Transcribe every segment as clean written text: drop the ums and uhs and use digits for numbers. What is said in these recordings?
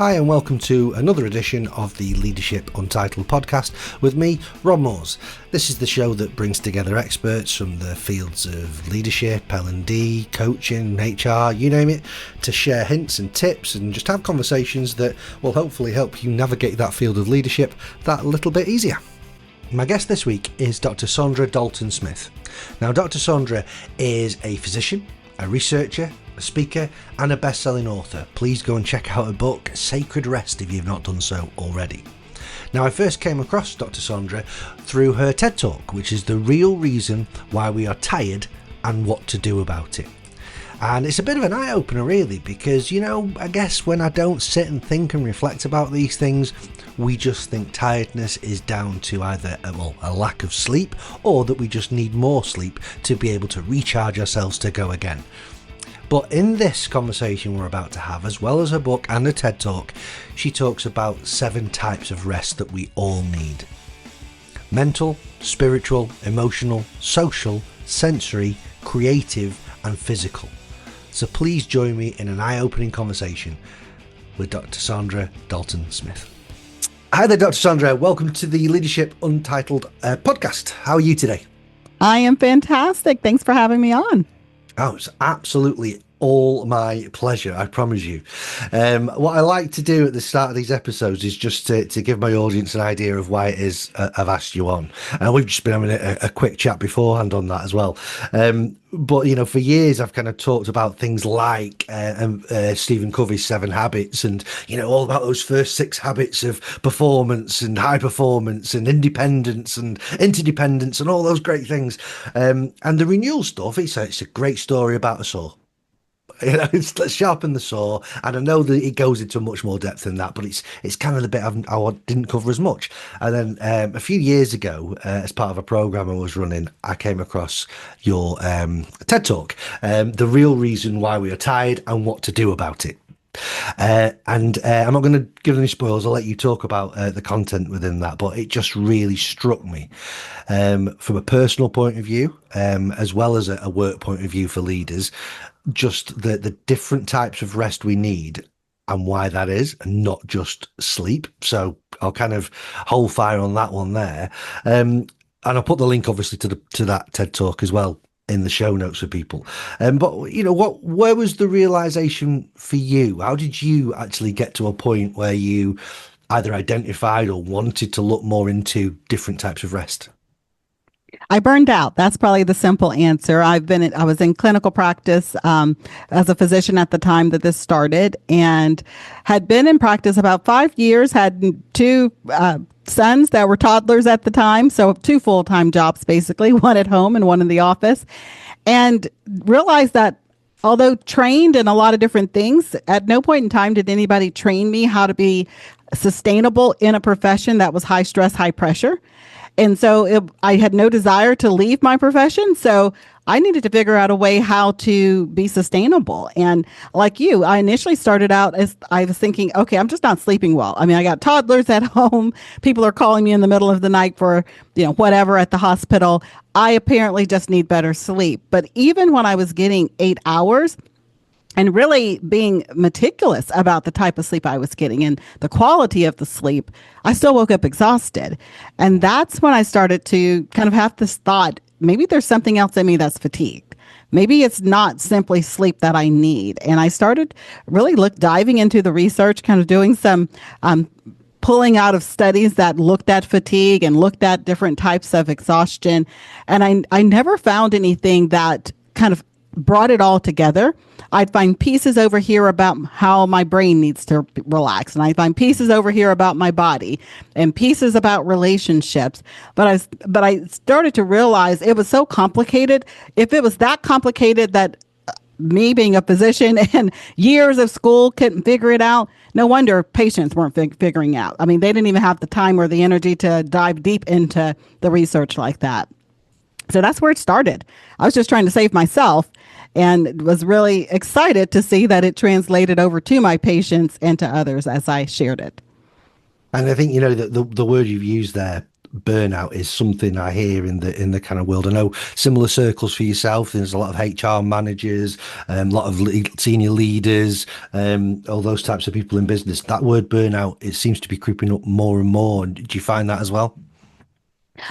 Hi and welcome to another edition of the Leadership Untitled podcast with me, Rob Moores. This is the show that brings together experts from the fields of leadership, L&D, coaching, HR, you name it, to share hints and tips and just have conversations that will hopefully help you navigate that field of leadership that little bit easier. My guest this week is Dr. Saundra Dalton-Smith. Now, Dr. Saundra is a physician, a researcher, a speaker and a best-selling author. Please go and check out her book, Sacred Rest, if you've not done so already. Now, I first came across Dr. Saundra through her TED Talk, which is the real reason why we are tired and what to do about it. And it's a bit of an eye-opener really, because, I guess when I don't sit and think and reflect about these things, we just think tiredness is down to either a lack of sleep or that we just need more sleep to be able to recharge ourselves to go again. But in this conversation we're about to have, as well as her book and her TED Talk, she talks about 7 types of rest that we all need. Mental, spiritual, emotional, social, sensory, creative and physical. So please join me in an eye-opening conversation with Dr. Saundra Dalton-Smith. Hi there, Dr. Saundra. Welcome to the Leadership Untitled podcast. How are you today? I am fantastic. Thanks for having me on. Oh, it's absolutely all my pleasure, I promise you. What I like to do at the start of these episodes is just to give my audience an idea of why it is I've asked you on. And we've just been having a quick chat beforehand on that as well. But, for years I've kind of talked about things like Stephen Covey's 7 Habits and, all about those first 6 habits of performance and high performance and independence and interdependence and all those great things. And the renewal stuff, it's a great story about a saw. Let's sharpen the saw, and I know that it goes into much more depth than that, but it's kind of the bit I didn't cover as much. And then a few years ago, as part of a program I was running, I came across your TED Talk, the real reason why we are tired and what to do about it. I'm not going to give any spoilers. I'll let you talk about the content within that, but it just really struck me from a personal point of view, as well as a work point of view for leaders, just the different types of rest we need and why that is, and not just sleep. So I'll kind of hold fire on that one there. And I'll put the link obviously to that TED Talk as well in the show notes for people. But where was the realization for you? How did you actually get to a point where you either identified or wanted to look more into different types of rest? I burned out. That's probably the simple answer. I was in clinical practice as a physician at the time that this started, and had been in practice about 5 years, had 2 sons that were toddlers at the time. So 2 full-time jobs, basically, one at home and one in the office, and realized that although trained in a lot of different things, at no point in time did anybody train me how to be sustainable in a profession that was high stress, high pressure. And so I had no desire to leave my profession. So I needed to figure out a way how to be sustainable. And like you, I initially started out as I was thinking, okay, I'm just not sleeping well. I mean, I got toddlers at home. People are calling me in the middle of the night for, whatever at the hospital. I apparently just need better sleep. But even when I was getting 8 hours, and really being meticulous about the type of sleep I was getting and the quality of the sleep, I still woke up exhausted. And that's when I started to kind of have this thought, maybe there's something else in me that's fatigued. Maybe it's not simply sleep that I need. And I started really diving into the research, kind of doing some pulling out of studies that looked at fatigue and looked at different types of exhaustion. And I never found anything that kind of brought it all together. I'd find pieces over here about how my brain needs to relax, and I find pieces over here about my body and pieces about relationships. But I started to realize it was so complicated. If it was that complicated that me being a physician and years of school couldn't figure it out, no wonder patients weren't figuring out. I mean, they didn't even have the time or the energy to dive deep into the research like that. So that's where it started. I was just trying to save myself, and was really excited to see that it translated over to my patients and to others as I shared it. And I think, the word you've used there, burnout is something I hear in the kind of world. I know similar circles for yourself. There's a lot of HR managers, a lot of senior leaders, all those types of people in business. That word burnout, it seems to be creeping up more and more. Do you find that as well?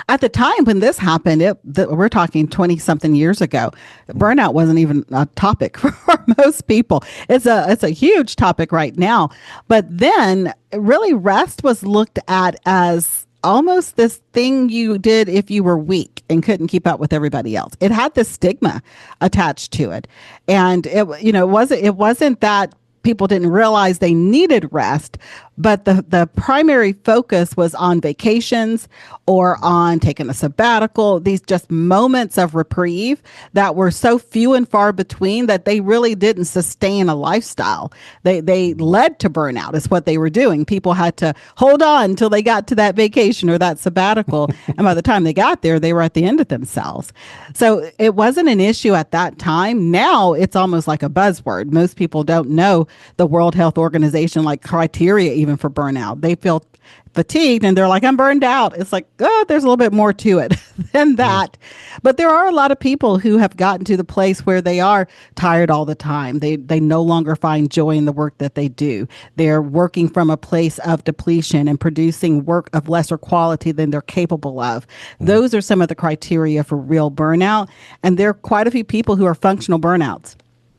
At the time when this happened, we're talking 20 something years ago, burnout wasn't even a topic for most people. It's a huge topic right now. But then really rest was looked at as almost this thing you did if you were weak and couldn't keep up with everybody else. It had this stigma attached to it. And it wasn't that people didn't realize they needed rest, but the primary focus was on vacations or on taking a sabbatical, these just moments of reprieve that were so few and far between that they really didn't sustain a lifestyle. They led to burnout is what they were doing. People had to hold on until they got to that vacation or that sabbatical. And by the time they got there, they were at the end of themselves. So it wasn't an issue at that time. Now it's almost like a buzzword. Most people don't know the World Health Organization like criteria even for burnout. They feel fatigued and they're like, I'm burned out. It's like, oh, there's a little bit more to it than that. But there are a lot of people who have gotten to the place where they are tired all the time. They no longer find joy in the work that they do. They're working from a place of depletion and producing work of lesser quality than they're capable of. Those are some of the criteria for real burnout. And there are quite a few people who are functional burnouts.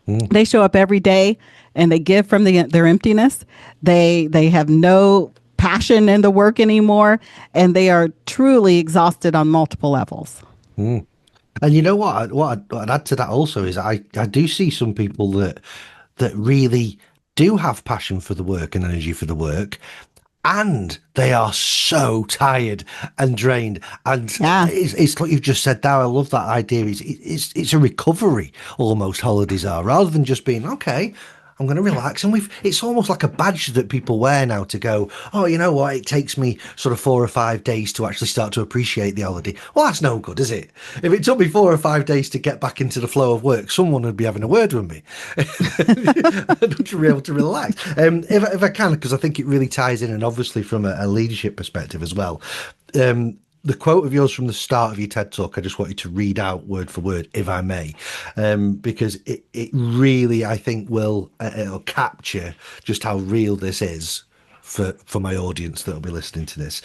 They show up every day and they give from their emptiness. They have no passion in the work anymore, and they are truly exhausted on multiple levels. And you know what I'd add to that also is I do see some people that really do have passion for the work and energy for the work, and they are so tired and drained. And it's like you've just said there. I love that idea. It's a recovery almost, holidays are, rather than just being, okay, I'm going to relax. And it's almost like a badge that people wear now to go, oh, you know what? It takes me sort of 4 or 5 days to actually start to appreciate the holiday. Well, that's no good, is it? If it took me 4 or 5 days to get back into the flow of work, someone would be having a word with me to be able to relax. If I can, because I think it really ties in, and obviously from a leadership perspective as well. The quote of yours from the start of your TED Talk, I just want you to read out word for word, if I may, because it really, I think, it'll capture just how real this is for my audience that will be listening to this.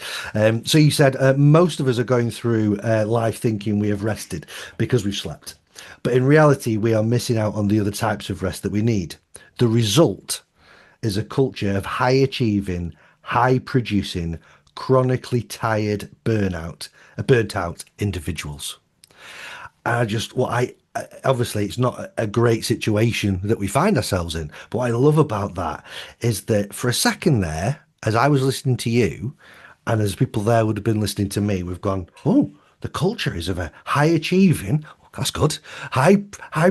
So you said, most of us are going through life thinking we have rested because we've slept. But in reality, we are missing out on the other types of rest that we need. The result is a culture of high achieving, high producing, chronically tired, burnt out individuals. And obviously it's not a great situation that we find ourselves in, but what I love about that is that for a second there, as I was listening to you and as people there would have been listening to me, we've gone, oh, the culture is of a high achieving, that's good, high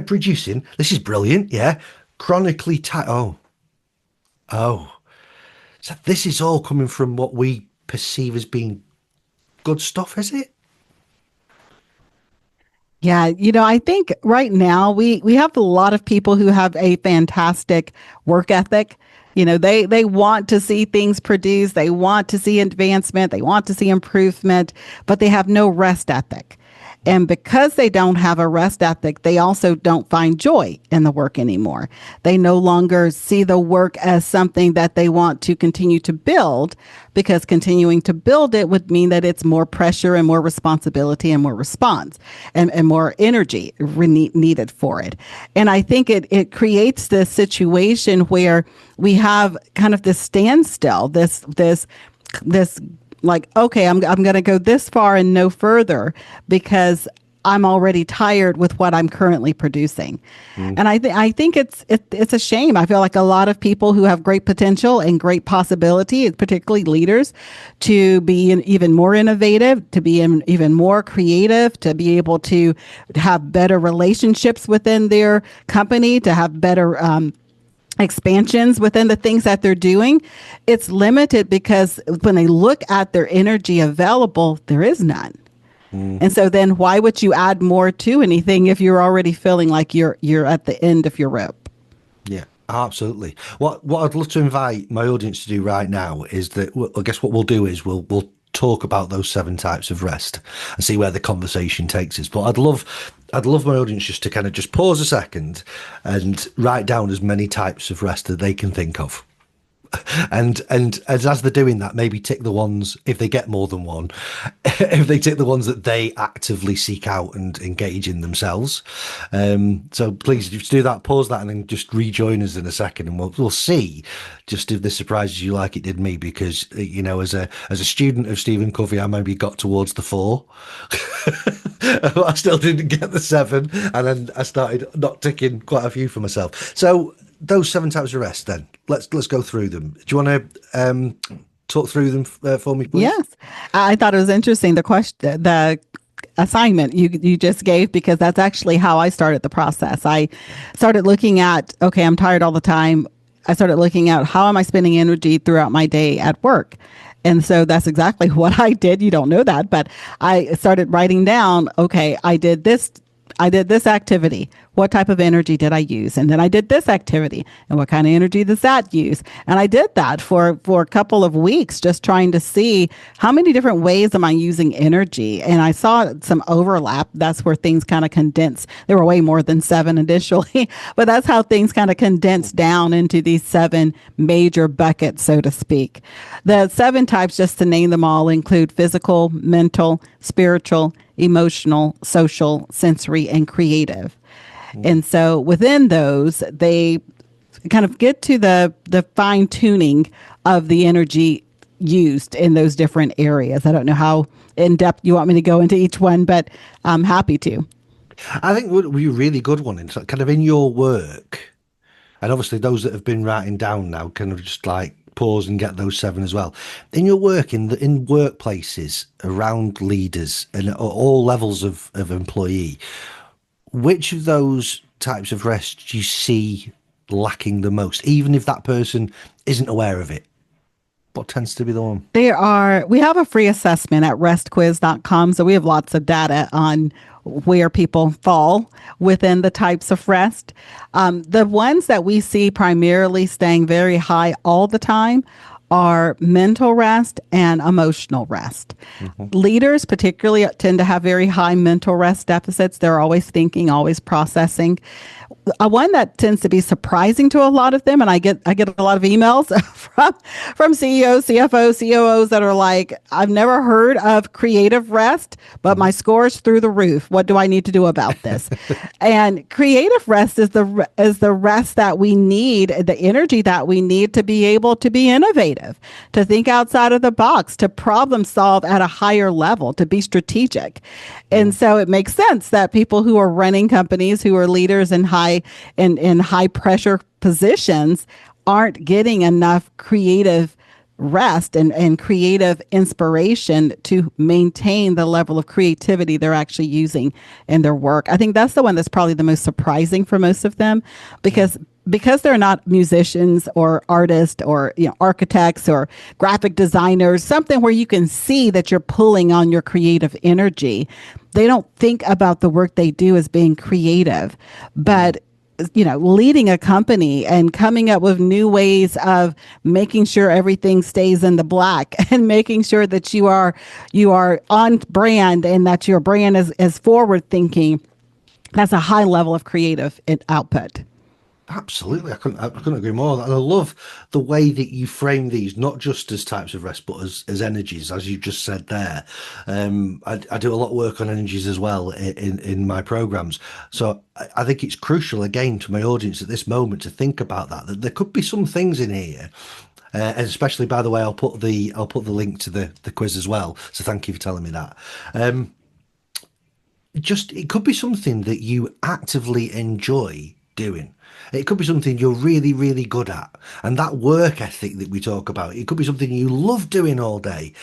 producing, this is brilliant, yeah, chronically tired, oh, so this is all coming from what we perceive as being good stuff, is it? Yeah, I think right now we have a lot of people who have a fantastic work ethic. They want to see things produced, they want to see advancement, they want to see improvement, but they have no rest ethic. And because they don't have a rest ethic, they also don't find joy in the work anymore. They no longer see the work as something that they want to continue to build, because continuing to build it would mean that it's more pressure and more responsibility and more response and more energy needed for it. And I think it creates this situation where we have kind of this standstill, this like, okay, I'm going to go this far and no further because I'm already tired with what I'm currently producing. And I think it's a shame. I feel like a lot of people who have great potential and great possibility, particularly leaders, to be even more innovative, to be even more creative, to be able to have better relationships within their company, to have better expansions within the things that they're doing, it's limited because when they look at their energy available, there is none. And so then why would you add more to anything if you're already feeling like you're at the end of your rope? Yeah, absolutely. What I'd love to invite my audience to do right now is that, I guess what we'll do is we'll talk about those 7 types of rest and see where the conversation takes us. But I'd love my audience just to kind of just pause a second and write down as many types of rest that they can think of. And as they're doing that, maybe tick the ones, if they get more than one, if they tick the ones that they actively seek out and engage in themselves. So please just do that, pause that, and then just rejoin us in a second, and we'll see just if this surprises you like it did me, because as a student of Stephen Covey, I maybe got towards the 4. I still didn't get the 7, and then I started not ticking quite a few for myself. So those 7 types of rest, then let's go through them. Do you want to talk through them for me, please? Yes, I thought it was interesting, the assignment you just gave, because that's actually how I started the process. I started looking at, okay, I'm tired all the time. I started looking at, how am I spending energy throughout my day at work? And so that's exactly what I did. You don't know that, but I started writing down, okay, I did this activity. What type of energy did I use? And then I did this activity. And what kind of energy does that use? And I did that for a couple of weeks, just trying to see how many different ways am I using energy. And I saw some overlap. That's where things kind of condensed. There were way more than 7 initially, but that's how things kind of condensed down into these 7 major buckets, so to speak. The 7 types, just to name them all, include physical, mental, spiritual, emotional, social, sensory, and creative. And so within those, they kind of get to the fine tuning of the energy used in those different areas. I don't know how in depth you want me to go into each one, but I'm happy to. I think would be a really good one, in kind of in your work, and obviously those that have been writing down now kind of just like pause and get those 7 as well. In your work, in workplaces, around leaders and at all levels of employee, which of those types of rest do you see lacking the most, even if that person isn't aware of it? What tends to be the one? We have a free assessment at restquiz.com. So we have lots of data on where people fall within the types of rest. The ones that we see primarily staying very high all the time are mental rest and emotional rest. Mm-hmm. Leaders particularly tend to have very high mental rest deficits. They're always thinking, always processing. One that tends to be surprising to a lot of them, and I get a lot of emails from CEOs, CFOs, COOs that are like, I've never heard of creative rest, but my score's through the roof. What do I need to do about this? And creative rest is the rest that we need, the energy that we need to be able to be innovative, to think outside of the box, to problem solve at a higher level, to be strategic. And so it makes sense that people who are running companies, who are leaders in high pressure positions, aren't getting enough creative rest and creative inspiration to maintain the level of creativity they're actually using in their work. I think that's the one that's probably the most surprising for most of them, because they're not musicians or artists or architects or graphic designers, something where you can see that you're pulling on your creative energy. They don't think about the work they do as being creative, but leading a company and coming up with new ways of making sure everything stays in the black and making sure that you are on brand and that your brand is forward thinking. That's a high level of creative output. Absolutely. I couldn't agree more. And I love the way that you frame these, not just as types of rest, but as energies, as you just said there. I do a lot of work on energies as well in my programs. So I think it's crucial, again, to my audience at this moment to think about that there could be some things in here. And especially, by the way, I'll put the link to the quiz as well. So thank you for telling me that. It could be something that you actively enjoy doing. It could be something you're really, really good at. And that work ethic that we talk about, it could be something you love doing all day,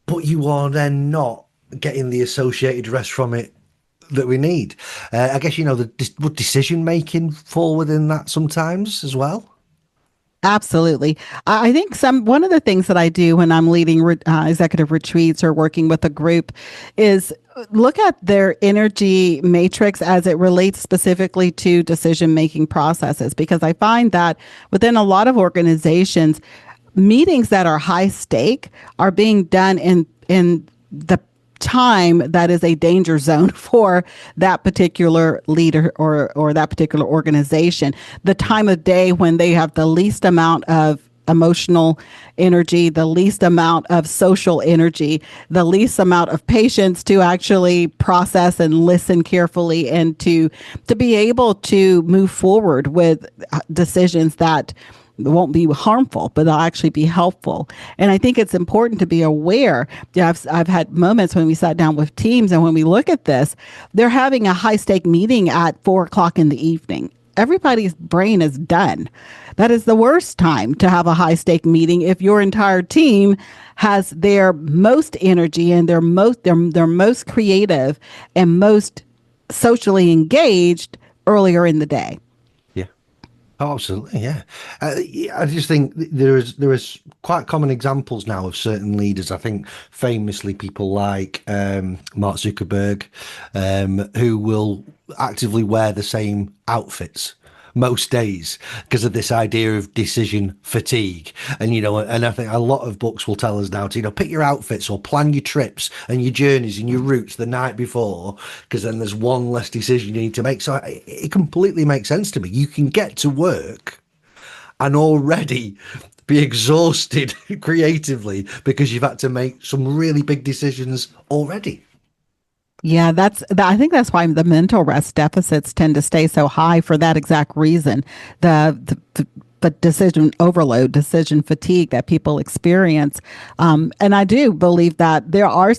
but you are then not getting the associated rest from it that we need. I guess, would decision making fall within that sometimes as well? Absolutely. I think one of the things that I do when I'm leading executive retreats or working with a group is look at their energy matrix as it relates specifically to decision-making processes, because I find that within a lot of organizations, meetings that are high stake are being done in the time that is a danger zone for that particular leader or that particular organization. The time of day when they have the least amount of emotional energy, the least amount of social energy, the least amount of patience to actually process and listen carefully, and to be able to move forward with decisions that won't be harmful, but they'll actually be helpful. And I think it's important to be aware. Yeah, I've had moments when we sat down with teams, and when we look at this, they're having a high stake meeting at 4 o'clock in the evening. Everybody's brain is done. That is the worst time to have a high stake meeting if your entire team has their most energy and their most creative and most socially engaged earlier in the day. Oh, absolutely, yeah. I just think there is quite common examples now of certain leaders. I think famously people like Mark Zuckerberg, who will actively wear the same outfits most days because of this idea of decision fatigue. And and I think a lot of books will tell us now to pick your outfits or plan your trips and your journeys and your routes the night before, because then there's one less decision you need to make. So it completely makes sense to me. You can get to work and already be exhausted creatively because you've had to make some really big decisions already. Yeah, I think that's why the mental rest deficits tend to stay so high for that exact reason. The decision overload, decision fatigue that people experience. And I do believe that there are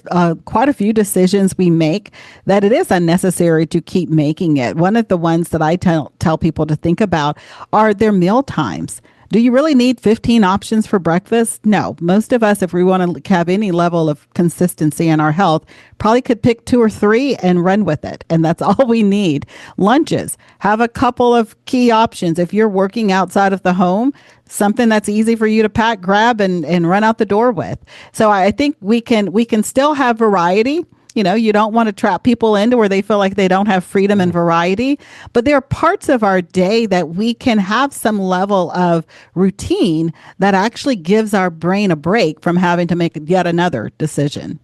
quite a few decisions we make that it is unnecessary to keep making it. One of the ones that I tell people to think about are their meal times. Do you really need 15 options for breakfast? No. Most of us, if we want to have any level of consistency in our health, probably could pick 2 or 3 and run with it. And that's all we need. Lunches, have a couple of key options. If you're working outside of the home, something that's easy for you to pack, grab, and run out the door with. So I think we can still have variety. You don't want to trap people into where they feel like they don't have freedom and variety. But there are parts of our day that we can have some level of routine that actually gives our brain a break from having to make yet another decision.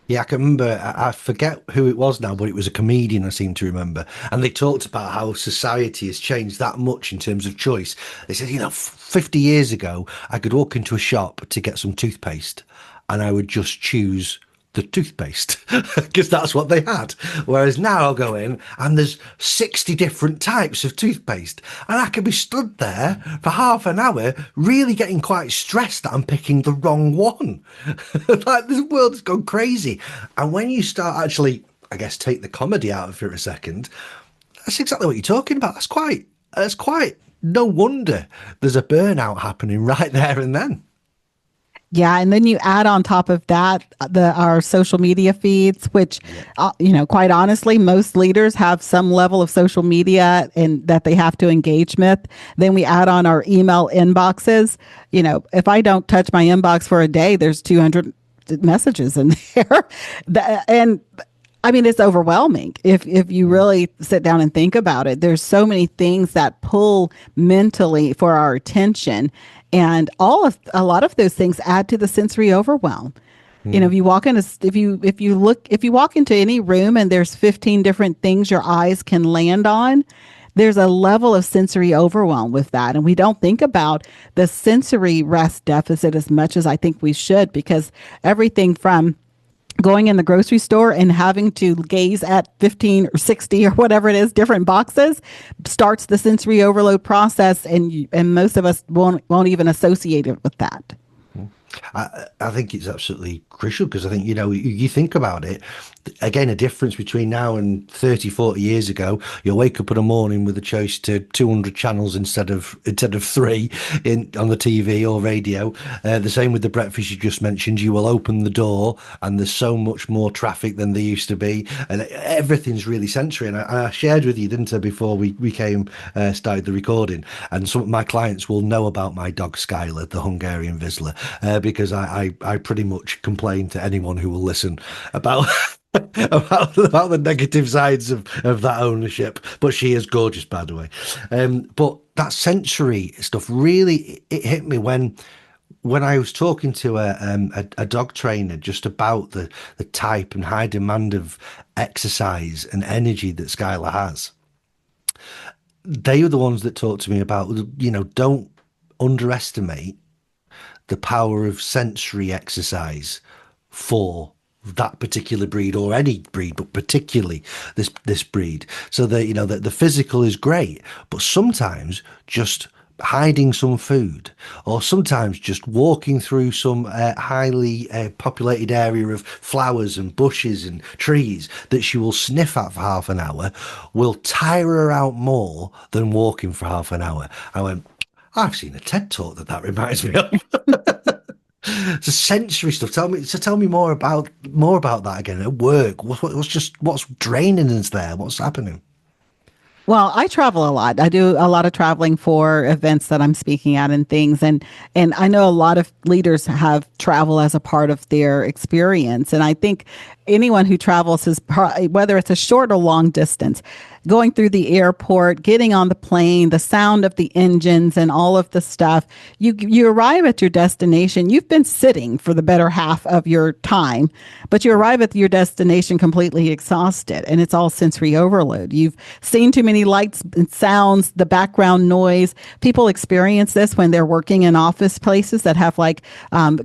Yeah, I can remember, I forget who it was now, but it was a comedian I seem to remember. And they talked about how society has changed that much in terms of choice. They said, 50 years ago, I could walk into a shop to get some toothpaste and I would just choose the toothpaste because that's what they had. Whereas now I'll go in and there's 60 different types of toothpaste and I could be stood there for half an hour really getting quite stressed that I'm picking the wrong one. Like, this world has gone crazy. And when you start actually, I guess, take the comedy out of it for a second, that's exactly what you're talking about. That's quite no wonder there's a burnout happening right there and then. Yeah, and then you add on top of that our social media feeds, which, quite honestly, most leaders have some level of social media and that they have to engage with. Then we add on our email inboxes. If I don't touch my inbox for a day, there's 200 messages in there, and I mean, it's overwhelming if you really sit down and think about it. There's so many things that pull mentally for our attention, and a lot of those things add to the sensory overwhelm. If you walk in if you walk into any room and there's 15 different things your eyes can land on, there's a level of sensory overwhelm with that. And we don't think about the sensory rest deficit as much as I think we should, because everything from going in the grocery store and having to gaze at 15 or 60 or whatever it is, different boxes, starts the sensory overload process. And most of us won't even associate it with that. I think it's absolutely crucial because I think, you think about it, again, a difference between now and 30, 40 years ago, you'll wake up in the morning with a choice to 200 channels instead of 3 on the TV or radio. The same with the breakfast you just mentioned. You will open the door and there's so much more traffic than there used to be. And everything's really sensory. And I shared with you, didn't I, before we started the recording. And some of my clients will know about my dog Skylar, the Hungarian Vizsla, because I pretty much complain to anyone who will listen about about the negative sides of that ownership. But she is gorgeous, by the way. But that sensory stuff really, it hit me when when I was talking to a dog trainer just about the type and high demand of exercise and energy that Skylar has, they were the ones that talked to me about, don't underestimate the power of sensory exercise for that particular breed, or any breed, but particularly this breed. So that that the physical is great, but sometimes just hiding some food, or sometimes just walking through some highly populated area of flowers and bushes and trees that she will sniff at for half an hour, will tire her out more than walking for half an hour. I went, I've seen a TED talk that reminds me of. It's a sensory stuff. Tell me more about that again at work. What's draining us there? What's happening? Well, I travel a lot. I do a lot of traveling for events that I'm speaking at and things. And I know a lot of leaders have travel as a part of their experience. And I think anyone who travels is whether it's a short or long distance, going through the airport, getting on the plane, the sound of the engines and all of the stuff. You arrive at your destination. You've been sitting for the better half of your time, but you arrive at your destination completely exhausted, and it's all sensory overload. You've seen too many lights and sounds, the background noise. People experience this when they're working in office places that have like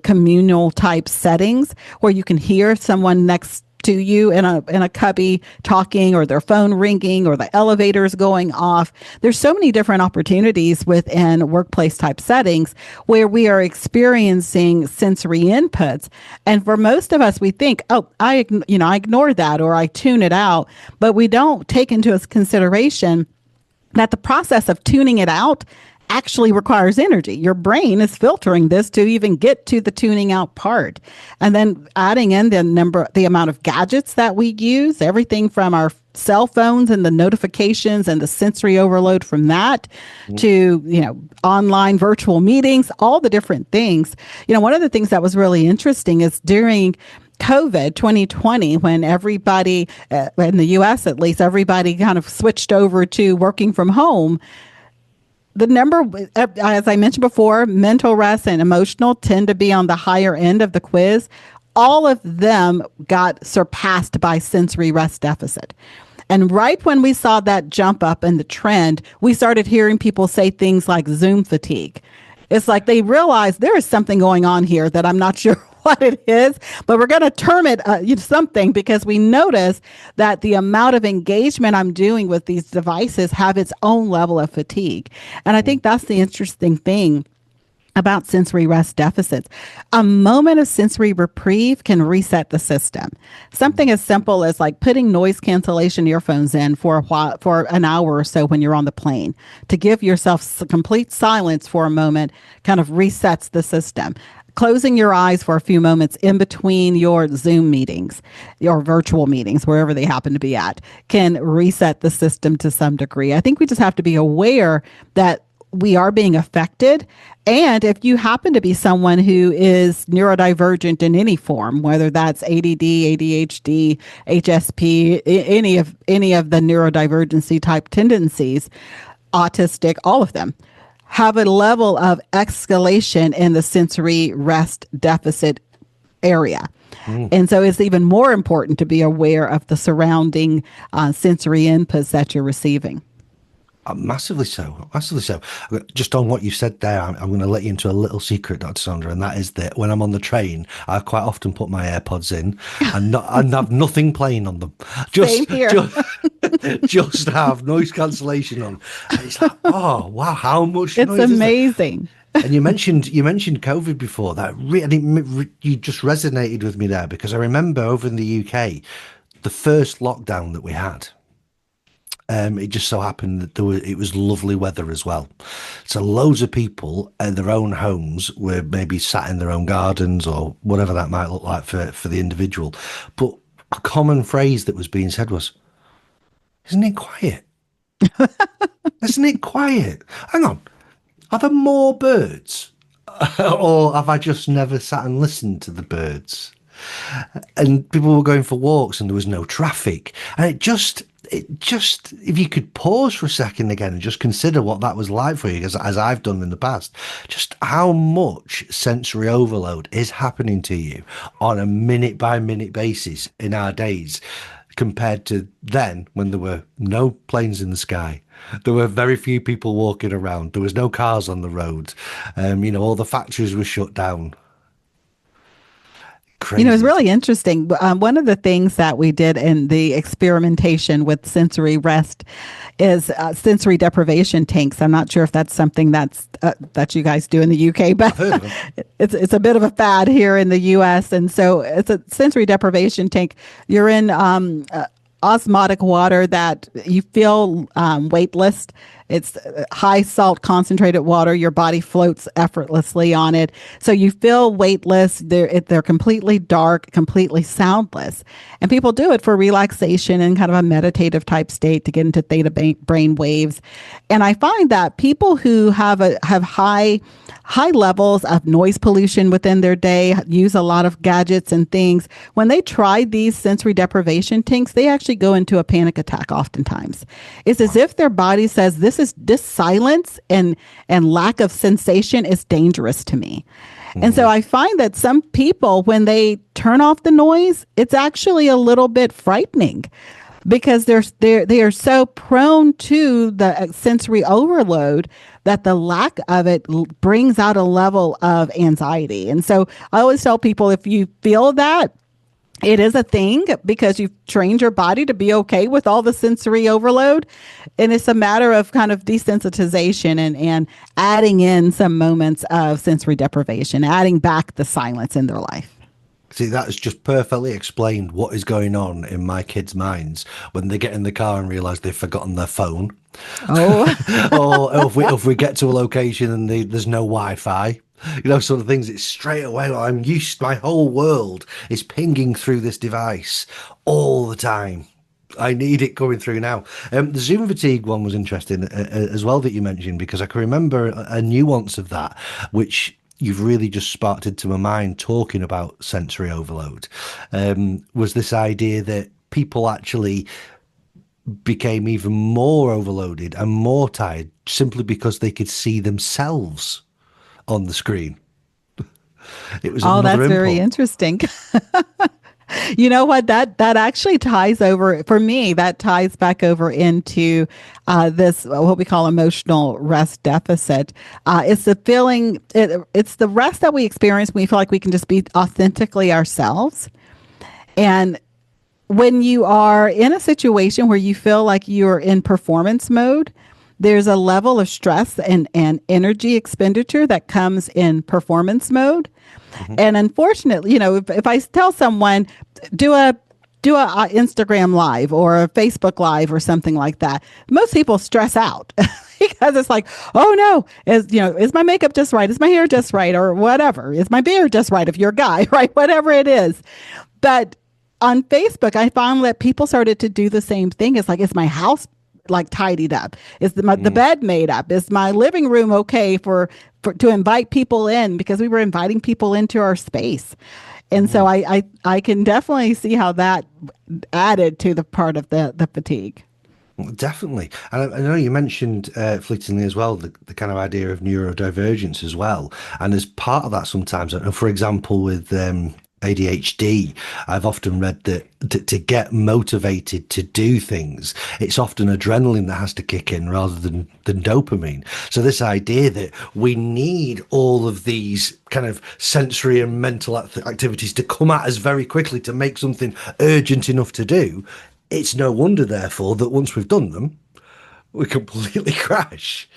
communal type settings where you can hear someone next to you in a cubby talking, or their phone ringing, or the elevators going off. There's so many different opportunities within workplace type settings where we are experiencing sensory inputs. And for most of us, we think, oh, I ignore that, or I tune it out, but we don't take into consideration that the process of tuning it out actually requires energy. Your brain is filtering this to even get to the tuning out part. And then adding in the amount of gadgets that we use, everything from our cell phones and the notifications and the sensory overload from that to, online virtual meetings, all the different things. One of the things that was really interesting is during COVID 2020, when everybody, in the US at least, everybody kind of switched over to working from home, the number, as I mentioned before, mental rest and emotional tend to be on the higher end of the quiz. All of them got surpassed by sensory rest deficit. And right when we saw that jump up in the trend, we started hearing people say things like Zoom fatigue. It's like they realized there is something going on here that I'm not sure what it is, but we're going to term it something, because we notice that the amount of engagement I'm doing with these devices have its own level of fatigue. And I think that's the interesting thing about sensory rest deficits. A moment of sensory reprieve can reset the system. Something as simple as like putting noise cancellation earphones in for a while, for an hour or so when you're on the plane, to give yourself complete silence for a moment kind of resets the system. Closing your eyes for a few moments in between your Zoom meetings, your virtual meetings, wherever they happen to be at, can reset the system to some degree. I think we just have to be aware that we are being affected. And if you happen to be someone who is neurodivergent in any form, whether that's ADD, ADHD, HSP, any of the neurodivergency type tendencies, autistic, all of them, have a level of escalation in the sensory rest deficit area. And so it's even more important to be aware of the surrounding sensory inputs that you're receiving. Massively so, massively so. Just on what you said there, I'm going to let you into a little secret, Dr. Saundra, and that is that when I'm on the train, I quite often put my AirPods in and have nothing playing on them. Same here. Just have noise cancellation on. And it's like, oh wow, how much It's noise is amazing. And you mentioned COVID before that, you just resonated with me there, because I remember over in the UK, the first lockdown that we had. It just so happened that it was lovely weather as well. So loads of people in their own homes were maybe sat in their own gardens or whatever that might look like for the individual. But a common phrase that was being said was, "Isn't it quiet? Isn't it quiet? Hang on, are there more birds? Or have I just never sat and listened to the birds?" And people were going for walks and there was no traffic. And just if you could pause for a second again and just consider what that was like for you, as I've done in the past, just how much sensory overload is happening to you on a minute by minute basis in our days compared to then when there were no planes in the sky. There were very few people walking around. There was no cars on the road. All the factories were shut down. Crazy. It's really interesting. One of the things that we did in the experimentation with sensory rest is sensory deprivation tanks. I'm not sure if that's something that you guys do in the UK, but it's a bit of a fad here in the US. And so it's a sensory deprivation tank. You're in osmotic water that you feel weightless. It's high salt concentrated water. Your body floats effortlessly on it. So you feel weightless. They're completely dark, completely soundless. And people do it for relaxation and kind of a meditative type state to get into theta brain waves. And I find that people who have high levels of noise pollution within their day, use a lot of gadgets and things, when they try these sensory deprivation tanks, they actually go into a panic attack oftentimes. It's as if their body says, this silence and lack of sensation is dangerous to me. And so I find that some people, when they turn off the noise, it's actually a little bit frightening because they are so prone to the sensory overload that the lack of it brings out a level of anxiety. And so I always tell people, if you feel that, it is a thing because you've trained your body to be okay with all the sensory overload. And it's a matter of kind of desensitization and adding in some moments of sensory deprivation, adding back the silence in their life. See, that has just perfectly explained what is going on in my kids' minds when they get in the car and realise they've forgotten their phone. Oh, or if we get to a location and there's no Wi-Fi. Sort of things. It's straight away. My whole world is pinging through this device all the time. I need it coming through now. The Zoom fatigue one was interesting as well that you mentioned, because I can remember a nuance of that, which you've really just sparked into my mind talking about sensory overload, was this idea that people actually became even more overloaded and more tired simply because they could see themselves on the screen. It was that's input. very interesting. You know what? That actually ties over for me. That ties back over into this what we call emotional rest deficit. It's the feeling. It's the rest that we experience when we feel like we can just be authentically ourselves. And when you are in a situation where you feel like you're in performance mode, there's a level of stress and energy expenditure that comes in performance mode. Mm-hmm. And unfortunately, if I tell someone, do a Instagram live or a Facebook live or something like that, most people stress out because it's like, oh no, is my makeup just right? Is my hair just right? Or whatever. Is my beard just right? If you're a guy, right? Whatever it is. But on Facebook, I found that people started to do the same thing. It's like, is my house tidied up? Is the bed made up? Is my living room okay for to invite people in? Because we were inviting people into our space. And so I can definitely see how that added to the part of the fatigue. Definitely. And I know you mentioned fleetingly as well, the kind of idea of neurodivergence as well. And as part of that sometimes, for example, with ADHD, I've often read that to get motivated to do things, it's often adrenaline that has to kick in rather than dopamine. So this idea that we need all of these kind of sensory and mental activities to come at us very quickly to make something urgent enough to do, it's no wonder, therefore, that once we've done them, we completely crash.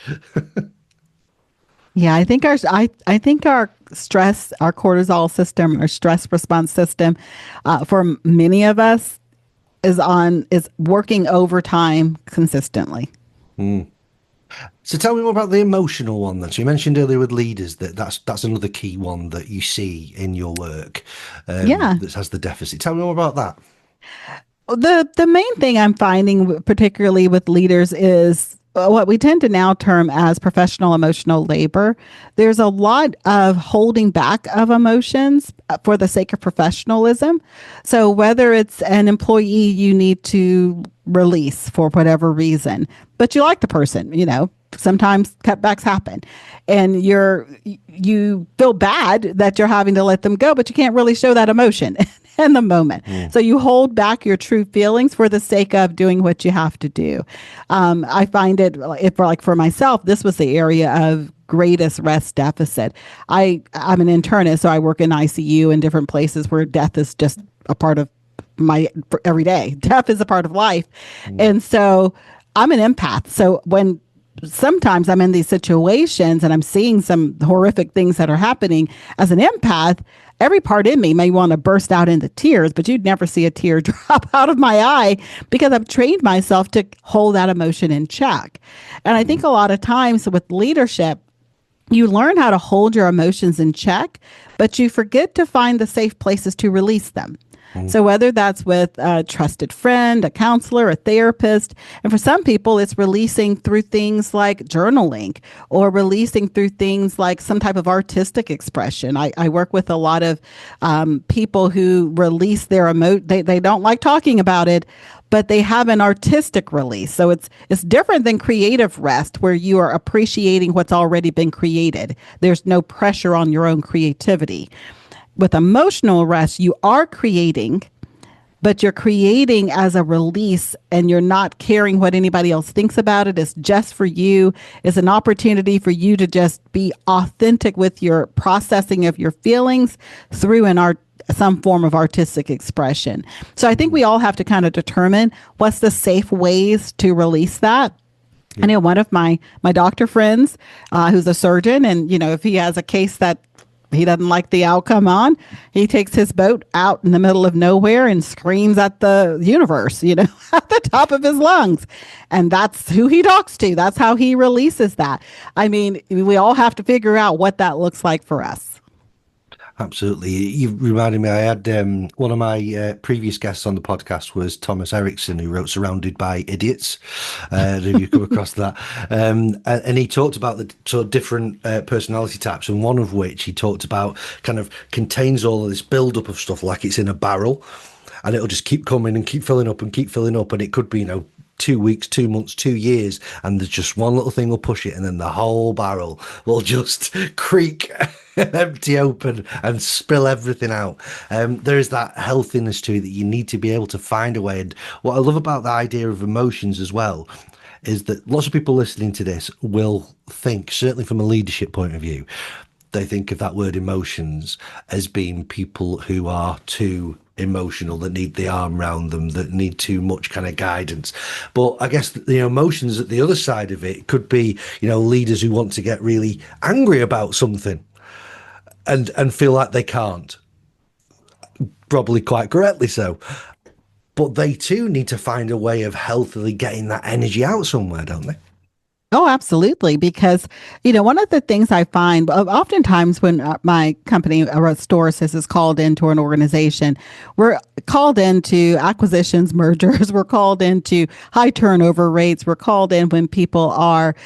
Yeah, I think our stress, our cortisol system, our stress response system, for many of us, is working overtime consistently. Mm. So tell me more about the emotional one then. So you mentioned earlier with leaders that's another key one that you see in your work. That has the deficit. Tell me more about that. The main thing I'm finding, particularly with leaders, is what we tend to now term as professional emotional labor. There's a lot of holding back of emotions for the sake of professionalism. So whether it's an employee, you need to release for whatever reason, but you like the person, sometimes cutbacks happen and you feel bad that you're having to let them go, but you can't really show that emotion in the moment. So you hold back your true feelings for the sake of doing what you have to do. I find for myself, this was the area of greatest rest deficit. I'm an internist, so I work in ICU in different places where death is just a part of my every day. Death is a part of life. And so I'm an empath. So when sometimes I'm in these situations and I'm seeing some horrific things that are happening as an empath, every part in me may want to burst out into tears, but you'd never see a tear drop out of my eye because I've trained myself to hold that emotion in check. And I think a lot of times with leadership, you learn how to hold your emotions in check, but you forget to find the safe places to release them. So whether that's with a trusted friend, a counselor, a therapist, and for some people, it's releasing through things like journaling or releasing through things like some type of artistic expression. I work with a lot of people who release their they don't like talking about it, but they have an artistic release. So it's different than creative rest where you are appreciating what's already been created. There's no pressure on your own creativity. With emotional rest, you are creating, but you're creating as a release and you're not caring what anybody else thinks about it. It's just for you. It's an opportunity for you to just be authentic with your processing of your feelings through some form of artistic expression. So I think we all have to kind of determine what's the safe ways to release that. I know one of my doctor friends who's a surgeon, and if he has a case that he doesn't like the outcome on, he takes his boat out in the middle of nowhere and screams at the universe, at the top of his lungs. And that's who he talks to. That's how he releases that. I mean, we all have to figure out what that looks like for us. Absolutely. You reminded me, I had one of my previous guests on the podcast was Thomas Erickson, who wrote Surrounded by Idiots. Have you come across that? And he talked about the sort of different personality types, and one of which he talked about kind of contains all of this buildup of stuff like it's in a barrel, and it'll just keep coming and keep filling up and keep filling up. And it could be, 2 weeks, 2 months, 2 years, and there's just one little thing will push it, and then the whole barrel will just creak and empty open and spill everything out. There is that healthiness to it that you need to be able to find a way. And what I love about the idea of emotions as well is that lots of people listening to this will think, certainly from a leadership point of view, they think of that word emotions as being people who are too emotional, that need the arm around them, that need too much kind of guidance. But I guess the emotions at the other side of it could be, leaders who want to get really angry about something and feel like they can't, probably quite correctly so. But they too need to find a way of healthily getting that energy out somewhere, don't they? Oh, absolutely. Because, one of the things I find oftentimes when my company, Restorasis, is called into an organization, we're called into acquisitions, mergers, we're called into high turnover rates, we're called in when people are,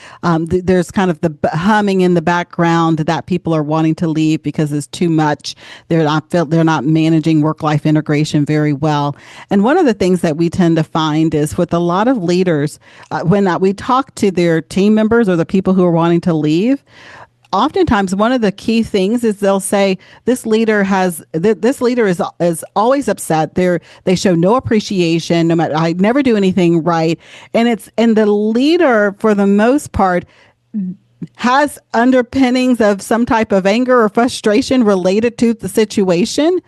there's kind of the humming in the background that people are wanting to leave because it's too much. They're not managing work-life integration very well. And one of the things that we tend to find is with a lot of leaders, when we talk to their team members or the people who are wanting to leave, oftentimes one of the key things is they'll say this leader is always upset. They show no appreciation. No matter, I never do anything right, and the leader for the most part has underpinnings of some type of anger or frustration related to the situation.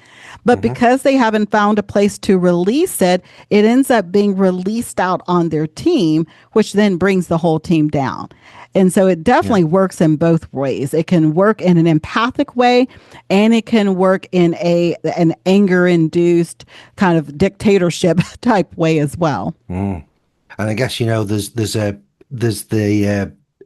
But because they haven't found a place to release it, it ends up being released out on their team, which then brings the whole team down. And so it definitely works in both ways. It can work in an empathic way, and it can work in an anger-induced kind of dictatorship type way as well. And I guess, there's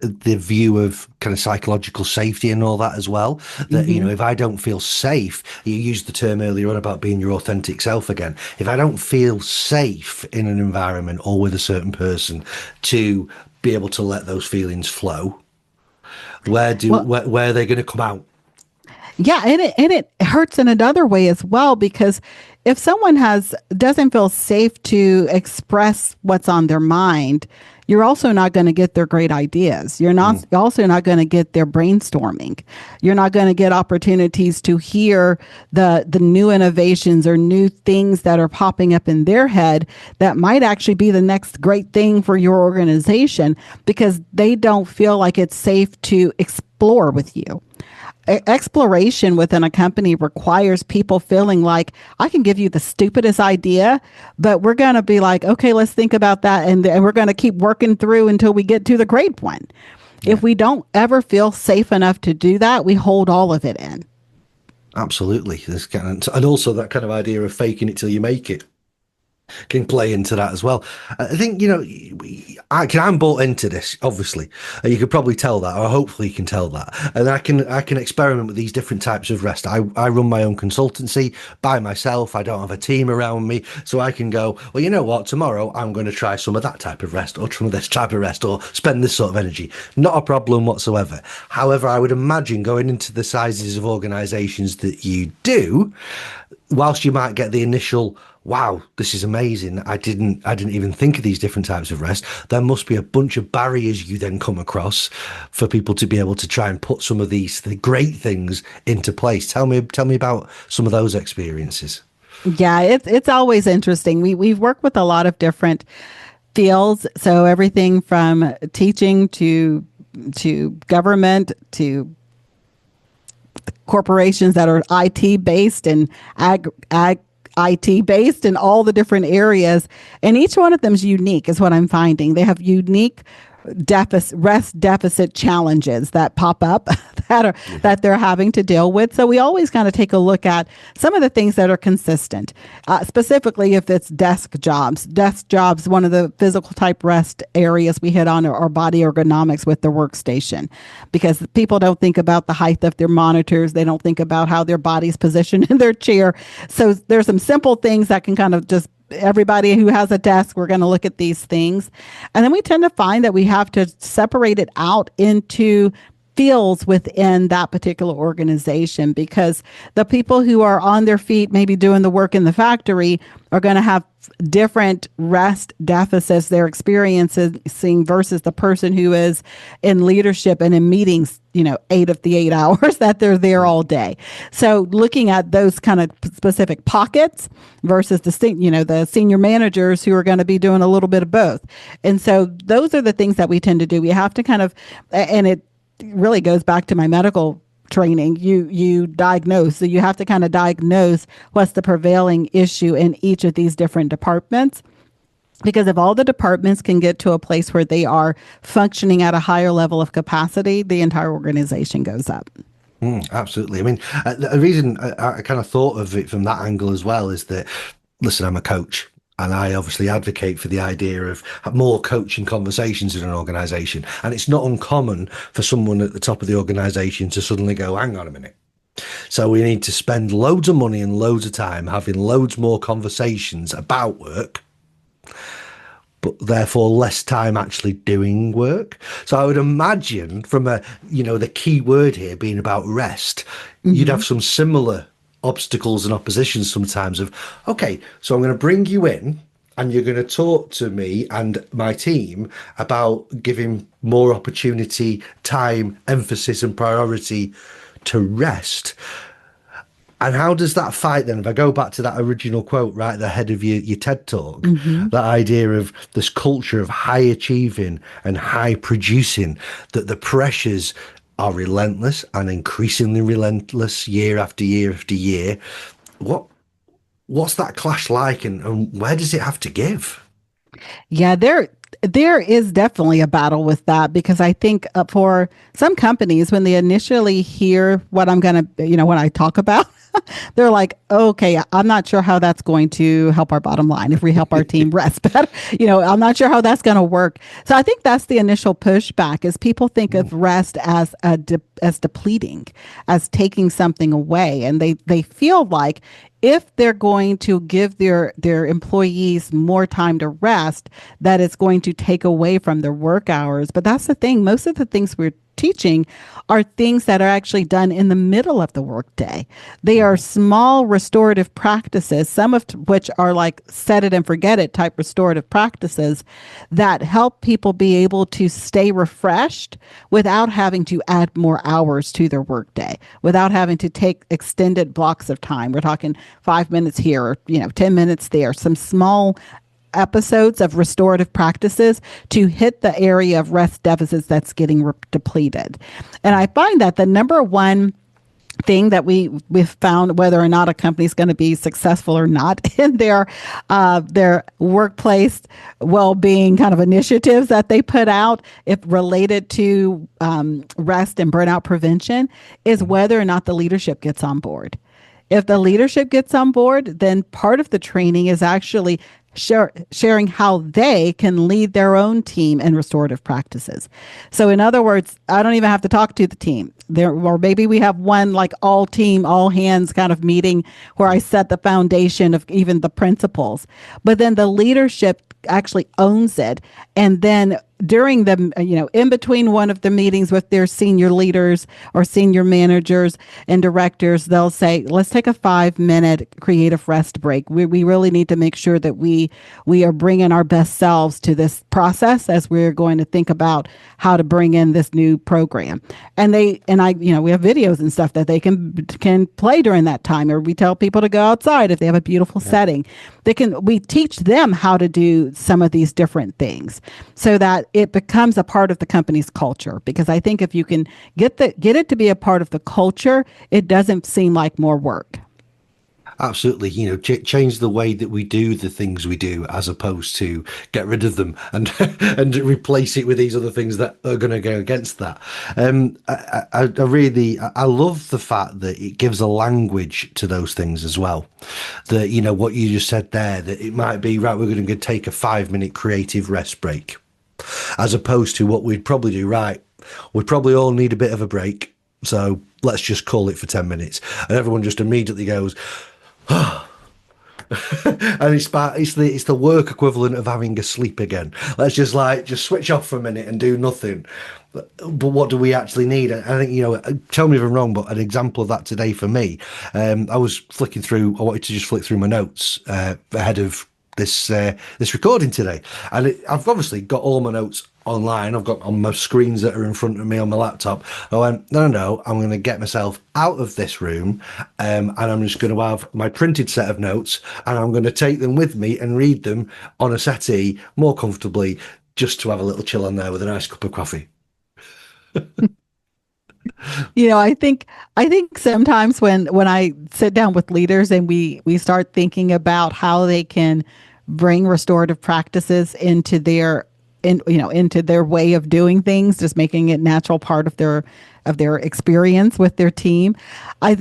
the view of kind of psychological safety and all that as well, that if I don't feel safe, you used the term earlier on about being your authentic self again, if I don't feel safe in an environment or with a certain person to be able to let those feelings flow, where are they going to come out? Yeah, and it hurts in another way as well, because if someone doesn't feel safe to express what's on their mind, you're also not going to get their great ideas. You're also not going to get their brainstorming. You're not going to get opportunities to hear the new innovations or new things that are popping up in their head that might actually be the next great thing for your organization, because they don't feel like it's safe to explore with you. Exploration within a company requires people feeling like, I can give you the stupidest idea, but we're going to be like, okay, let's think about that. And we're going to keep working through until we get to the great one. Yeah. If we don't ever feel safe enough to do that, we hold all of it in. Absolutely. And also that kind of idea of faking it till you make it can play into that as well. I think, I'm bought into this, obviously. You could probably tell that, or hopefully you can tell that. And I can experiment with these different types of rest. I run my own consultancy by myself. I don't have a team around me. So I can go, well, you know what, tomorrow I'm going to try some of that type of rest, or some of this type of rest, or spend this sort of energy. Not a problem whatsoever. However, I would imagine going into the sizes of organizations that you do, whilst you might get the initial, wow, this is amazing, I didn't even think of these different types of rest, there must be a bunch of barriers you then come across for people to be able to try and put some of the great things into place. Tell me about some of those experiences. Yeah, it's always interesting. We've worked with a lot of different fields, so everything from teaching to government to corporations that are IT based and ag IT based in all the different areas. And each one of them is unique, is what I'm finding. They have unique rest deficit challenges that pop up that they're having to deal with. So we always kind of take a look at some of the things that are consistent, specifically if it's desk jobs. Desk jobs, one of the physical type rest areas we hit on are body ergonomics with the workstation, because people don't think about the height of their monitors. They don't think about how their body's positioned in their chair. So there's some simple things that can kind of just, everybody who has a desk, we're going to look at these things. And then we tend to find that we have to separate it out into fields within that particular organization, because the people who are on their feet, maybe doing the work in the factory, are going to have different rest deficits they're experiencing versus the person who is in leadership and in meetings, 8 of the 8 hours that they're there all day. So looking at those kind of specific pockets versus the senior managers who are going to be doing a little bit of both. And so those are the things that we tend to do. We have to kind of, and it really goes back to my medical training, you diagnose. So you have to kind of diagnose what's the prevailing issue in each of these different departments. Because if all the departments can get to a place where they are functioning at a higher level of capacity, the entire organization goes up. Absolutely. I mean, the reason I kind of thought of it from that angle as well is that, listen, I'm a coach. And I obviously advocate for the idea of more coaching conversations in an organization. And it's not uncommon for someone at the top of the organization to suddenly go, hang on a minute. So we need to spend loads of money and loads of time having loads more conversations about work, but therefore less time actually doing work. So I would imagine from the key word here being about rest, you'd have some similar obstacles and oppositions sometimes of, okay, so I'm going to bring you in and you're going to talk to me and my team about giving more opportunity, time, emphasis and priority to rest. And how does that fight then? If I go back to that original quote right at the head of your TED talk, that idea of this culture of high achieving and high producing, that the pressures are relentless and increasingly relentless year after year after year. What's that clash like, and where does it have to give? Yeah, there is definitely a battle with that, because I think for some companies, when they initially hear what I'm going to, when I talk about, they're like, okay, I'm not sure how that's going to help our bottom line if we help our team rest better. I'm not sure how that's going to work. So I think that's the initial pushback, is people think of rest as as depleting, as taking something away. And they feel like if they're going to give their employees more time to rest, that it's going to take away from their work hours. But that's the thing. Most of the things we're teaching are things that are actually done in the middle of the workday. They are small restorative practices, some of which are like set it and forget it type restorative practices that help people be able to stay refreshed without having to add more hours to their workday, without having to take extended blocks of time. We're talking 5 minutes here, or 10 minutes there, some small episodes of restorative practices to hit the area of rest deficits that's getting depleted. And I find that the number one thing that we've found, whether or not a company is going to be successful or not in their workplace well-being kind of initiatives that they put out, if related to rest and burnout prevention, is whether or not the leadership gets on board. If the leadership gets on board, then part of the training is actually sharing how they can lead their own team in restorative practices. So in other words, I don't even have to talk to the team there, or maybe we have one like all team, all hands kind of meeting where I set the foundation of even the principles, but then the leadership actually owns it. And then during the, in between one of the meetings with their senior leaders or senior managers and directors, they'll say, let's take a 5-minute creative rest break. We really need to make sure that we are bringing our best selves to this process as we're going to think about how to bring in this new program. And we have videos and stuff that they can play during that time, or we tell people to go outside if they have a beautiful setting. We teach them how to do some of these different things so that it becomes a part of the company's culture. Because I think if you can get it to be a part of the culture, it doesn't seem like more work. Absolutely, change the way that we do the things we do, as opposed to get rid of them and and replace it with these other things that are going to go against that. I love the fact that it gives a language to those things as well. That what you just said there, that it might be right. We're going to take a 5-minute creative rest break, as opposed to what we'd probably do. Right, we probably all need a bit of a break, so let's just call it for 10 minutes, and everyone just immediately goes. And it's the work equivalent of having a sleep again. Let's just switch off for a minute and do nothing. But what do we actually need? I think, tell me if I'm wrong, but an example of that today for me, I wanted to just flick through my notes ahead of this recording today, and I've obviously got all my notes online. I've got on my screens that are in front of me on my laptop. I went, no, I'm going to get myself out of this room, and I'm just going to have my printed set of notes, and I'm going to take them with me and read them on a settee more comfortably, just to have a little chill on there with a nice cup of coffee. I think sometimes when I sit down with leaders and we start thinking about how they can bring restorative practices into their way of doing things, just making it natural part of their experience with their team. I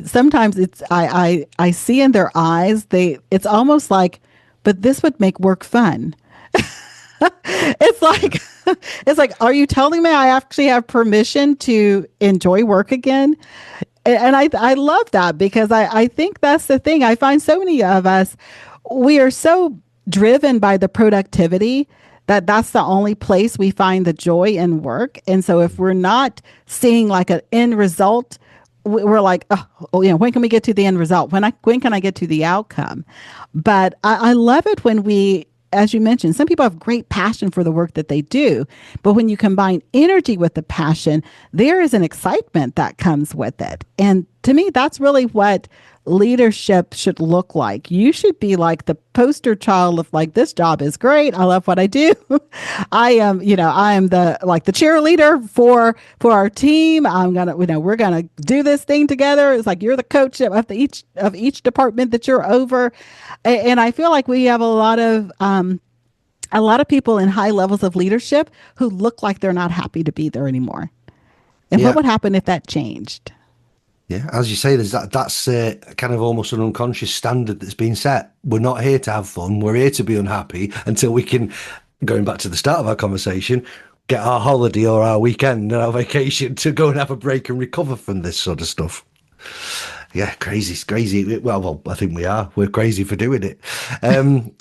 see in their eyes, it's almost like, but this would make work fun. It's like, are you telling me I actually have permission to enjoy work again? And I love that, because I think that's the thing. I find so many of us, we are so driven by the productivity that's the only place we find the joy in work. And so if we're not seeing like an end result, we're like, when can we get to the end result? When can I get to the outcome? But I love it when we, as you mentioned, some people have great passion for the work that they do, but when you combine energy with the passion, there is an excitement that comes with it. And to me, that's really what leadership should look like. You should be like the poster child of like, this job is great. I love what I do. I am the cheerleader for our team. We're gonna do this thing together. It's like you're the coach of each department that you're over. And I feel like we have a lot of people in high levels of leadership who look like they're not happy to be there anymore. And what would happen if that changed? Yeah, as you say, that's kind of almost an unconscious standard that's been set. We're not here to have fun. We're here to be unhappy until we can, going back to the start of our conversation, get our holiday or our weekend and our vacation to go and have a break and recover from this sort of stuff. Yeah, crazy, it's crazy. Well, I think we are. We're crazy for doing it. Um,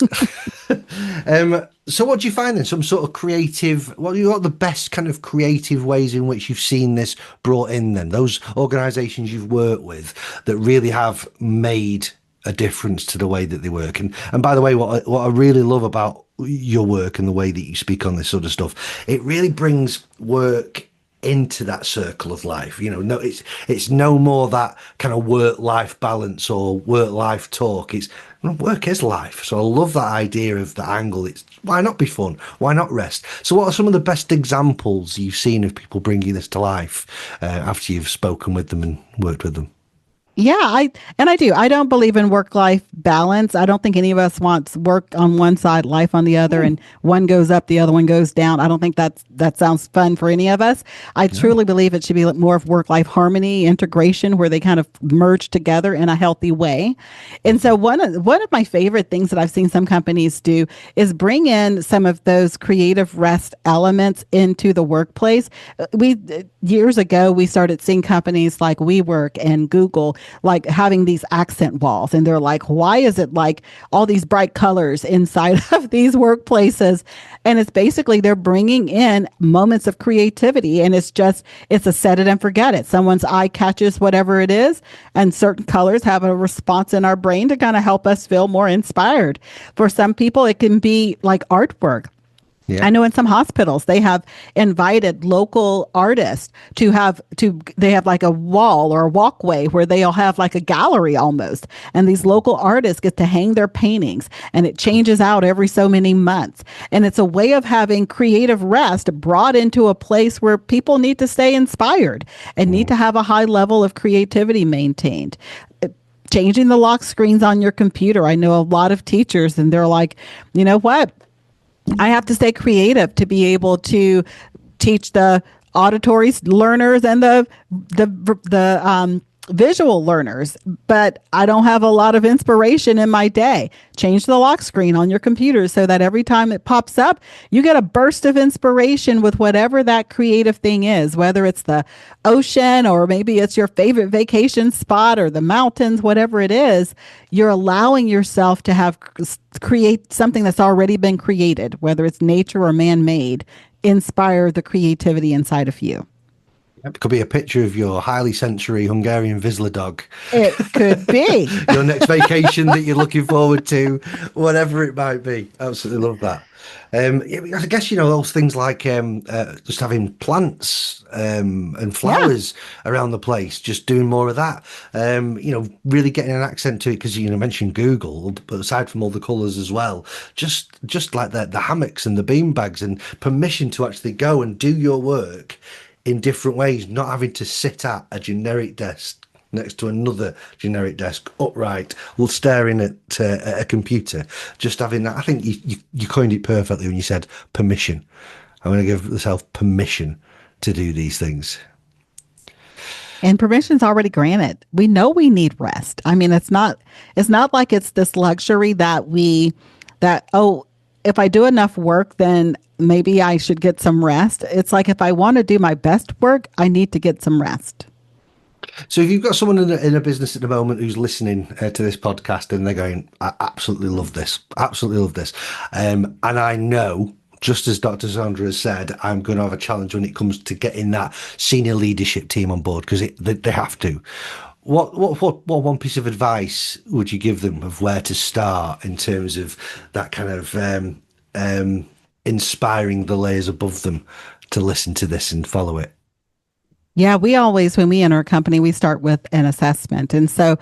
so what do you find then? Some sort of creative, what are the best kind of creative ways in which you've seen this brought in then? Those organizations you've worked with that really have made a difference to the way that they work. And by the way, what I really love about your work and the way that you speak on this sort of stuff, it really brings work into that circle of life. No, it's no more that kind of work-life balance or work-life talk. It's work is life. So I love that idea of the angle. It's why not be fun? Why not rest? So what are some of the best examples you've seen of people bringing this to life after you've spoken with them and worked with them? Yeah, I do. I don't believe in work-life balance. I don't think any of us wants work on one side, life on the other, and one goes up, the other one goes down. I don't think that sounds fun for any of us. I truly believe it should be more of work-life harmony, integration, where they kind of merge together in a healthy way. And so one of my favorite things that I've seen some companies do is bring in some of those creative rest elements into the workplace. We Years ago we started seeing companies like WeWork and Google like having these accent walls, and they're like, why is it like all these bright colors inside of these workplaces? And it's basically they're bringing in moments of creativity, and it's a set it and forget it. Someone's eye catches whatever it is, and certain colors have a response in our brain to kind of help us feel more inspired. For some people it can be like artwork. Yeah. I know in some hospitals they have invited local artists they have like a wall or a walkway where they'll have like a gallery almost. And these local artists get to hang their paintings, and it changes out every so many months. And it's a way of having creative rest brought into a place where people need to stay inspired and need to have a high level of creativity maintained. Changing the lock screens on your computer. I know a lot of teachers, and they're like, you know what? I have to stay creative to be able to teach the auditory learners and the visual learners, but I don't have a lot of inspiration in my day. Change the lock screen on your computer so that every time it pops up, you get a burst of inspiration with whatever that creative thing is, whether it's the ocean or maybe it's your favorite vacation spot or the mountains, whatever it is. You're allowing yourself to create something that's already been created, whether it's nature or man-made, inspire the creativity inside of you. It could be a picture of your highly sensory Hungarian Vizsla dog. It could be. Your next vacation that you're looking forward to, whatever it might be. Absolutely love that. I guess, those things like just having plants and flowers around the place, just doing more of that. Really getting an accent to it because, mentioned Google, but aside from all the colours as well, just like the hammocks and the bean bags and permission to actually go and do your work in different ways, not having to sit at a generic desk next to another generic desk upright while staring at a computer. Just having that. I think you coined it perfectly when you said permission. I'm going to give myself permission to do these things. And permission's already granted. We know we need rest. I mean, it's not like it's this luxury if I do enough work, then maybe I should get some rest. It's like if I want to do my best work, I need to get some rest. So if you've got someone in a business at the moment who's listening to this podcast and they're going, I absolutely love this, and I know, just as Dr. Saundra has said, I'm going to have a challenge when it comes to getting that senior leadership team on board because they have to. What one piece of advice would you give them of where to start in terms of that kind of inspiring the layers above them to listen to this and follow it? Yeah, when we enter a company, we start with an assessment. And so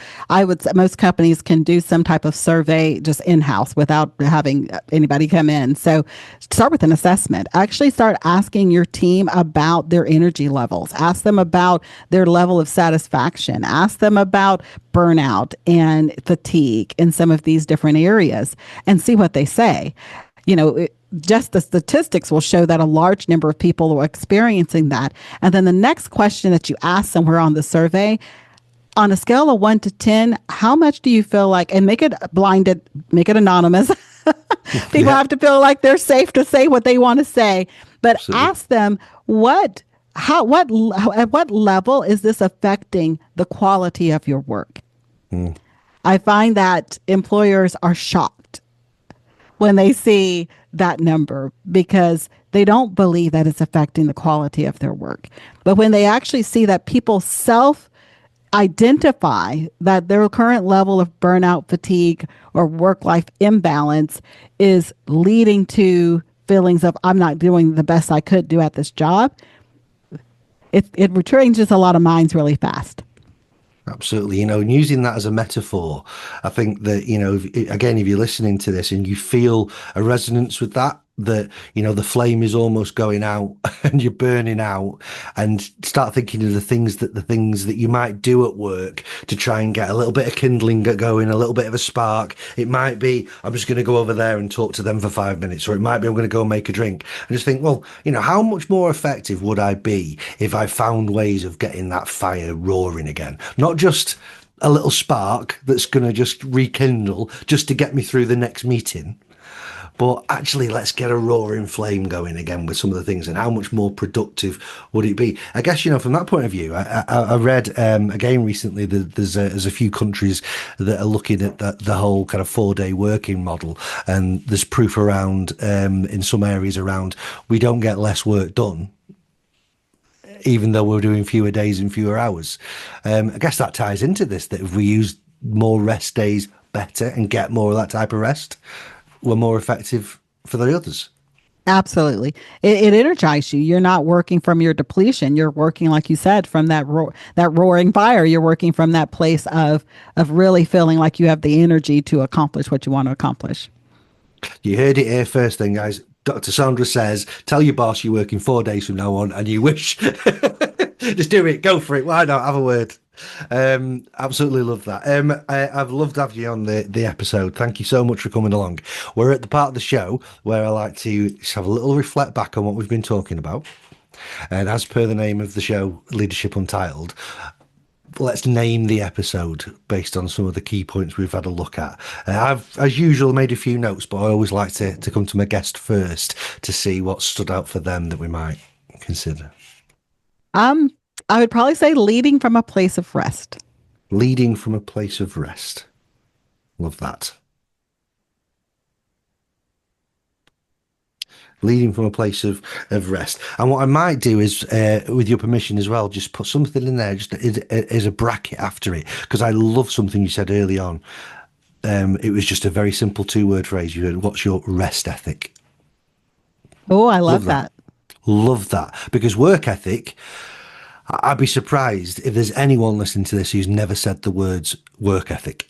most companies can do some type of survey just in-house without having anybody come in. So start with an assessment. Actually start asking your team about their energy levels. Ask them about their level of satisfaction. Ask them about burnout and fatigue in some of these different areas and see what they say. Just the statistics will show that a large number of people are experiencing that. And then the next question that you ask somewhere on the survey, on a scale of 1 to 10, how much do you feel like, and make it blinded, make it anonymous. People have to feel like they're safe to say what they want to say, but Absolutely. Ask them, what at what level is this affecting the quality of your work? Mm. I find that employers are shocked when they see that number because they don't believe that it's affecting the quality of their work. But when they actually see that people self identify that their current level of burnout, fatigue, or work life imbalance is leading to feelings of, I'm not doing the best I could do at this job, it changes a lot of minds really fast. Absolutely, and using that as a metaphor, I think that, again, if you're listening to this and you feel a resonance with that, the flame is almost going out and you're burning out, and start thinking of the things that you might do at work to try and get a little bit of kindling going, a little bit of a spark. It might be, I'm just going to go over there and talk to them for 5 minutes, or it might be, I'm going to go and make a drink. And just think, well, how much more effective would I be if I found ways of getting that fire roaring again? Not just a little spark that's going to just rekindle just to get me through the next meeting, but actually, let's get a roaring flame going again with some of the things. And how much more productive would it be? I guess, from that point of view, I read again recently that there's a few countries that are looking at the whole kind of 4-day working model. And there's proof around in some areas around we don't get less work done, even though we're doing fewer days and fewer hours. I guess that ties into this, that if we use more rest days better and get more of that type of rest, we're more effective for the others. Absolutely. It energizes you. You're not working from your depletion. You're working, like you said, from that roaring fire. You're working from that place of really feeling like you have the energy to accomplish what you want to accomplish. You heard it here first thing, guys. Dr. Saundra says, tell your boss you're working 4 days from now on and you wish. Just do it. Go for it. Why not? Have a word. Absolutely love that. I've loved having you on the episode. Thank you so much for coming along. We're at the part of the show where I like to just have a little reflect back on what we've been talking about. And as per the name of the show, Leadership Untitled, let's name the episode based on some of the key points we've had a look at. I've, as usual, made a few notes, but I always like to come to my guest first to see what stood out for them that we might consider. I would probably say leading from a place of rest. Leading from a place of rest. Love that. Leading from a place of rest. And what I might do is, with your permission as well, just put something in there, just as a bracket after it, because I love something you said early on. It was just a very simple 2-word phrase. You heard, what's your rest ethic? Oh, I love that. Love that. Because work ethic, I'd be surprised if there's anyone listening to this who's never said the words work ethic.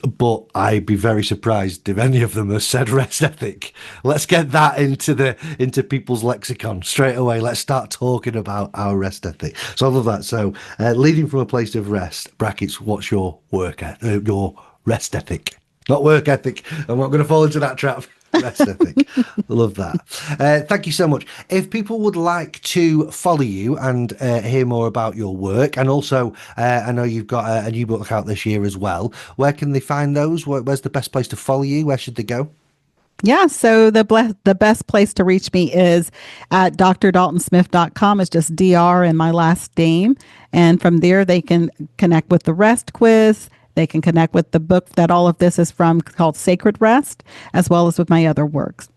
But I'd be very surprised if any of them have said rest ethic. Let's get that into people's lexicon straight away. Let's start talking about our rest ethic. So I love that. So leading from a place of rest, brackets, what's your your rest ethic? Not work ethic. I'm not going to fall into that trap. Rest ethic. Love that. Thank you so much. If people would like to follow you and hear more about your work, and also I know you've got a new book out this year as well, where can they find those? Where's the best place to follow you? Where should they go? Yeah, so the best place to reach me is at drdaltonsmith.com. It's just DR and my last name. And from there, they can connect with the REST quiz. They can connect with the book that all of this is from called Sacred Rest, as well as with my other works.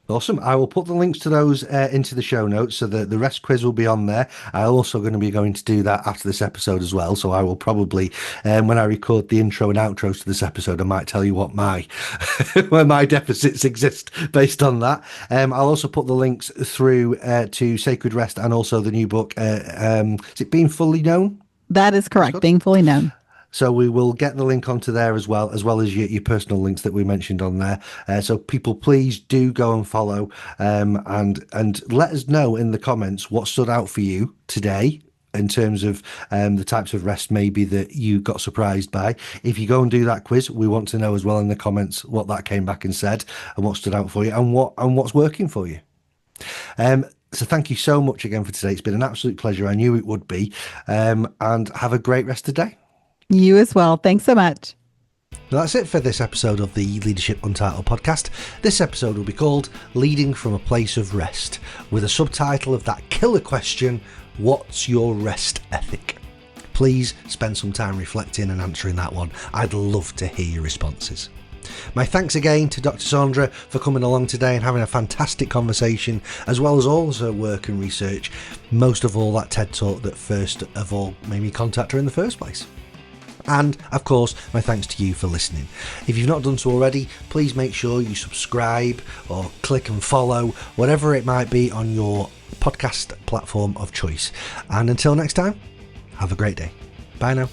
Awesome. I will put the links to those into the show notes, so the rest quiz will be on there. I'm also going to be going to do that after this episode as well. So I will probably, when I record the intro and outros to this episode, I might tell you what my where my deficits exist based on that. I'll also put the links through to Sacred Rest and also the new book. Is it Being Fully Known? That is correct. Being Fully Known. So we will get the link onto there as well as your personal links that we mentioned on there. So people, please do go and follow and let us know in the comments what stood out for you today in terms of the types of rest maybe that you got surprised by. If you go and do that quiz, we want to know as well in the comments what that came back and said and what stood out for you and what's working for you. So thank you so much again for today. It's been an absolute pleasure. I knew it would be. And have a great rest of the day. You as well. Thanks so much. Well, that's it for this episode of the Leadership Untitled podcast. This episode will be called Leading from a Place of Rest, with a subtitle of that killer question, what's your rest ethic? Please spend some time reflecting and answering that one. I'd love to hear your responses. My thanks again to Dr. Saundra for coming along today and having a fantastic conversation, as well as all her work and research, most of all that TED Talk that first of all made me contact her in the first place. And, of course, my thanks to you for listening. If you've not done so already, please make sure you subscribe or click and follow, whatever it might be on your podcast platform of choice. And until next time, have a great day. Bye now.